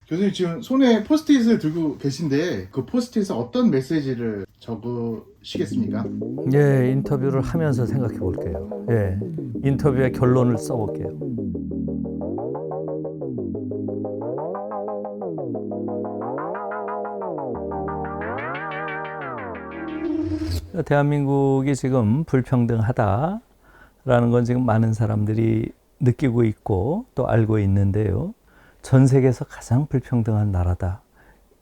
교수님 지금 손에 포스트잇을 들고 계신데 그 포스트잇에 어떤 메시지를 적으시겠습니까? 예, 인터뷰를 하면서 생각해 볼게요. 예, 인터뷰의 결론을 써볼게요. 대한민국이 지금 불평등하다라는 건 지금 많은 사람들이 느끼고 있고 또 알고 있는데요. 전 세계에서 가장 불평등한 나라다.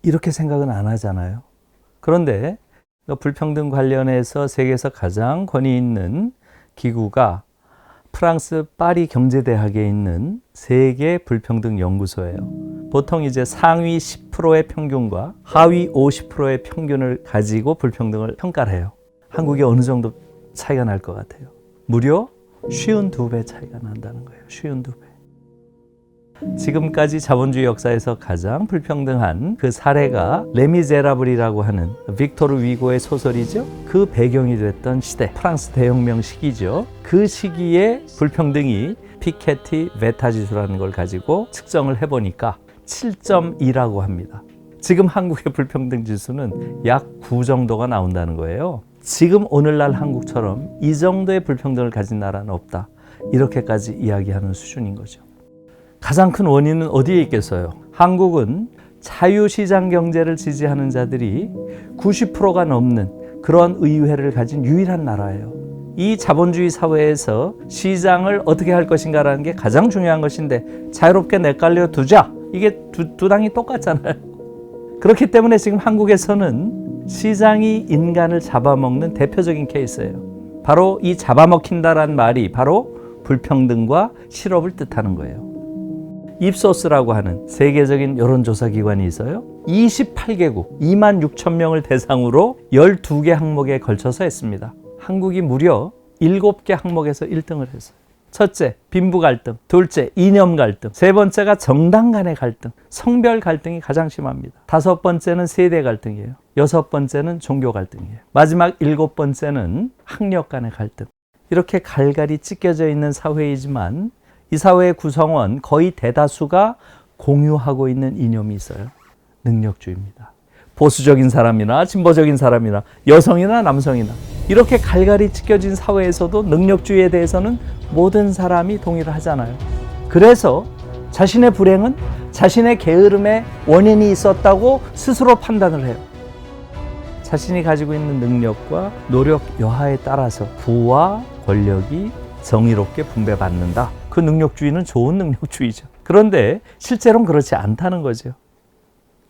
이렇게 생각은 안 하잖아요. 그런데 불평등 관련해서 세계에서 가장 권위 있는 기구가 프랑스 파리 경제대학에 있는 세계 불평등 연구소예요. 보통 이제 상위 10%의 평균과 하위 50%의 평균을 가지고 불평등을 평가를 해요. 한국이 어느 정도 차이가 날 것 같아요? 무려 52배 차이가 난다는 거예요. 52배. 지금까지 자본주의 역사에서 가장 불평등한 그 사례가 레미제라블이라고 하는 빅토르 위고의 소설이죠. 그 배경이 됐던 시대, 프랑스 대혁명 시기죠. 그 시기에 불평등이 피케티 베타 지수라는 걸 가지고 측정을 해보니까 7.2라고 합니다. 지금 한국의 불평등 지수는 약 9 정도가 나온다는 거예요. 지금 오늘날 한국처럼 이 정도의 불평등을 가진 나라는 없다. 이렇게까지 이야기하는 수준인 거죠. 가장 큰 원인은 어디에 있겠어요? 한국은 자유시장 경제를 지지하는 자들이 90%가 넘는 그런 의회를 가진 유일한 나라예요. 이 자본주의 사회에서 시장을 어떻게 할 것인가라는 게 가장 중요한 것인데 자유롭게 내깔려 두자. 이게 두 당이 똑같잖아요. 그렇기 때문에 지금 한국에서는 시장이 인간을 잡아먹는 대표적인 케이스예요. 바로 이 잡아먹힌다란 말이 바로 불평등과 실업을 뜻하는 거예요. 입소스라고 하는 세계적인 여론조사기관이 있어요. 28개국 2만 6천 명을 대상으로 12개 항목에 걸쳐서 했습니다. 한국이 무려 7개 항목에서 1등을 했어요. 첫째, 빈부 갈등. 둘째, 이념 갈등. 세 번째가 정당 간의 갈등. 성별 갈등이 가장 심합니다. 다섯 번째는 세대 갈등이에요. 여섯 번째는 종교 갈등이에요. 마지막 일곱 번째는 학력 간의 갈등. 이렇게 갈갈이 찢겨져 있는 사회이지만 이 사회의 구성원 거의 대다수가 공유하고 있는 이념이 있어요. 능력주의입니다. 보수적인 사람이나 진보적인 사람이나 여성이나 남성이나 이렇게 갈갈이 찢겨진 사회에서도 능력주의에 대해서는 모든 사람이 동의를 하잖아요. 그래서 자신의 불행은 자신의 게으름에 원인이 있었다고 스스로 판단을 해요. 자신이 가지고 있는 능력과 노력 여하에 따라서 부와 권력이 정의롭게 분배받는다. 그 능력주의는 좋은 능력주의죠. 그런데 실제로는 그렇지 않다는 거죠.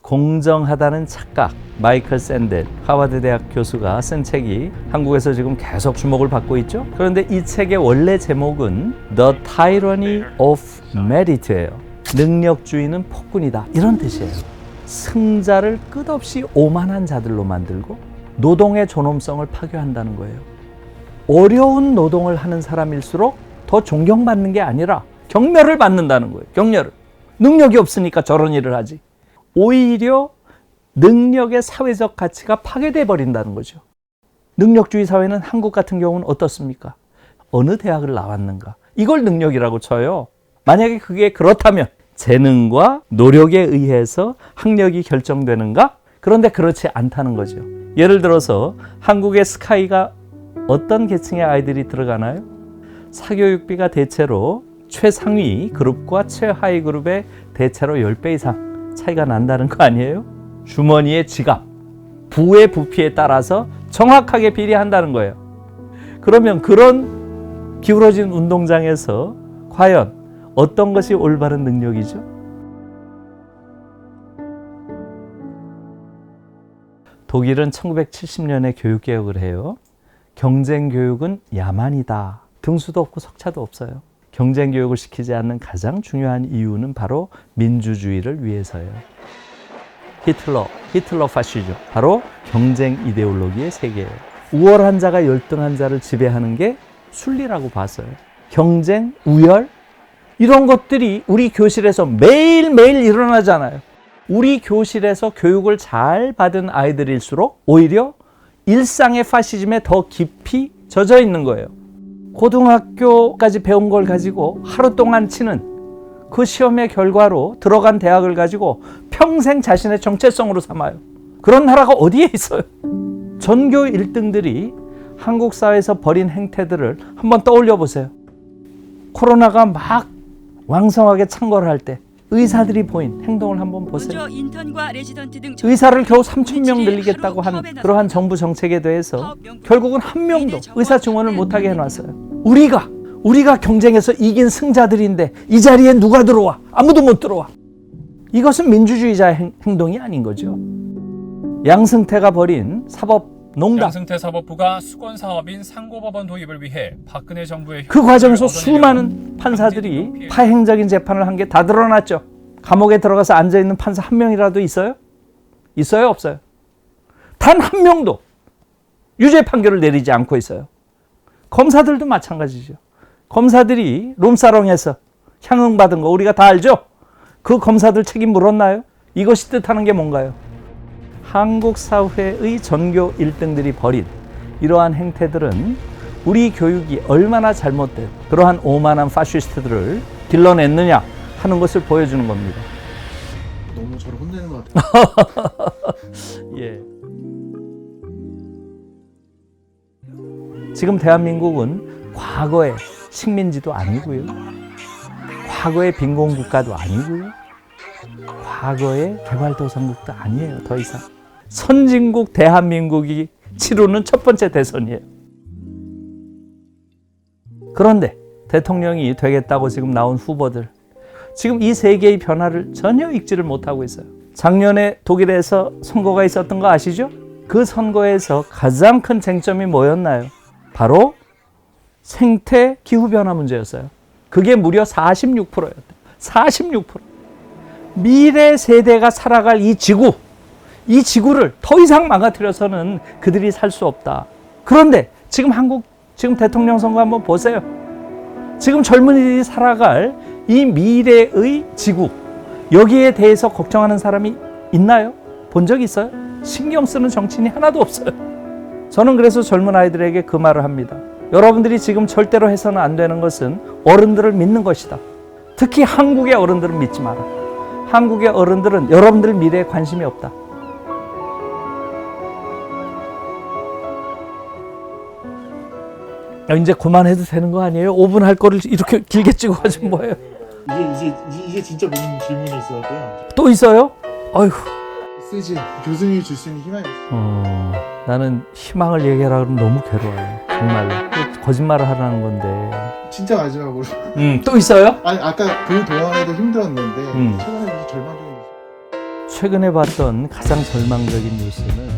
공정하다는 착각, 마이클 샌델 하버드 대학 교수가 쓴 책이 한국에서 지금 계속 주목을 받고 있죠. 그런데 이 책의 원래 제목은 The Tyranny of Merit예요. 능력주의는 폭군이다. 이런 뜻이에요. 승자를 끝없이 오만한 자들로 만들고 노동의 존엄성을 파괴한다는 거예요. 어려운 노동을 하는 사람일수록 더 존경받는 게 아니라 경멸을 받는다는 거예요. 경멸을. 능력이 없으니까 저런 일을 하지. 오히려 능력의 사회적 가치가 파괴돼 버린다는 거죠. 능력주의 사회는 한국 같은 경우는 어떻습니까? 어느 대학을 나왔는가? 이걸 능력이라고 쳐요. 만약에 그게 그렇다면 재능과 노력에 의해서 학력이 결정되는가? 그런데 그렇지 않다는 거죠. 예를 들어서 한국의 스카이가 어떤 계층의 아이들이 들어가나요? 사교육비가 대체로 최상위 그룹과 최하위 그룹의 대체로 10배 이상 차이가 난다는 거 아니에요? 주머니의 지갑, 부의 부피에 따라서 정확하게 비례한다는 거예요. 그러면 그런 기울어진 운동장에서 과연 어떤 것이 올바른 능력이죠? 독일은 1970년에 교육개혁을 해요. 경쟁교육은 야만이다. 등수도 없고 석차도 없어요. 경쟁교육을 시키지 않는 가장 중요한 이유는 바로 민주주의를 위해서예요. 히틀러 파시즘. 바로 경쟁 이데올로기의 세계예요. 우월한 자가 열등한 자를 지배하는 게 순리라고 봤어요. 경쟁, 우열 이런 것들이 우리 교실에서 매일매일 일어나잖아요. 우리 교실에서 교육을 잘 받은 아이들일수록 오히려 일상의 파시즘에 더 깊이 젖어 있는 거예요. 고등학교까지 배운 걸 가지고 하루 동안 치는 그 시험의 결과로 들어간 대학을 가지고 평생 자신의 정체성으로 삼아요. 그런 나라가 어디에 있어요? 전교 1등들이 한국 사회에서 벌인 행태들을 한번 떠올려 보세요. 코로나가 막 왕성하게 창궐을 할 때 의사들이 보인 행동을 한번 보세요. 먼저 인턴과 레지던트 등 의사를 겨우 3,000명 늘리겠다고 한 그러한 정부 정책에 대해서 결국은 한 명도 의사 증원을 못하게 해놨어요. 우리가 경쟁에서 이긴 승자들인데 이 자리에 누가 들어와? 아무도 못 들어와. 이것은 민주주의자의 행동이 아닌 거죠. 양승태가 벌인 사법농단, 양승태 사법부가 수건 사업인 상고법원 도입을 위해 박근혜 정부의 그 과정에서 협조를 수많은 얻어내려는 판사들이 파행적인 재판을 한 게 다 드러났죠. 감옥에 들어가서 앉아있는 판사 한 명이라도 있어요? 있어요? 없어요? 단 한 명도 유죄 판결을 내리지 않고 있어요. 검사들도 마찬가지죠. 검사들이 룸사롱에서 향응받은 거 우리가 다 알죠? 그 검사들 책임 물었나요? 이것이 뜻하는 게 뭔가요? 한국 사회의 전교 1등들이 벌인 이러한 행태들은 우리 교육이 얼마나 잘못된 그러한 오만한 파시스트들을 길러냈느냐 하는 것을 보여주는 겁니다. 너무 저를 혼내는 것 같아요. 예. 지금 대한민국은 과거의 식민지도 아니고요. 과거의 빈곤국가도 아니고요. 과거의 개발도상국도 아니에요. 더 이상. 선진국 대한민국이 치르는 첫 번째 대선이에요. 그런데 대통령이 되겠다고 지금 나온 후보들, 지금 이 세계의 변화를 전혀 읽지를 못하고 있어요. 작년에 독일에서 선거가 있었던 거 아시죠? 그 선거에서 가장 큰 쟁점이 뭐였나요? 바로 생태 기후변화 문제였어요. 그게 무려 46%였대요. 46%. 미래 세대가 살아갈 이 지구를 더 이상 망가뜨려서는 그들이 살 수 없다. 그런데 지금 지금 대통령 선거 한번 보세요. 지금 젊은이들이 살아갈 이 미래의 지구, 여기에 대해서 걱정하는 사람이 있나요? 본 적 있어요? 신경 쓰는 정치인이 하나도 없어요. 저는 그래서 젊은 아이들에게 그 말을 합니다. 여러분들이 지금 절대로 해서는 안 되는 것은 어른들을 믿는 것이다. 특히 한국의 어른들은 믿지 마라. 한국의 어른들은 여러분들 미래에 관심이 없다. 이제 그만해도 되는 거 아니에요? 5분 할 거를 이렇게 길게 찍어가지고 뭐예요? 이게 진짜 무슨 질문이 있었고요. 또 있어요? 어휴. 쓰지 교수님이 줄 수 있는 희망이 있어요. 나는 희망을 얘기하라 그러면 너무 괴로워요. 정말로. 거짓말을 하라는 건데. 진짜 마지막으로. 또 있어요? 아니 아까 그 동안에도 힘들었는데 최근에 무슨 절망적인 최근에 봤던 가장 절망적인 뉴스는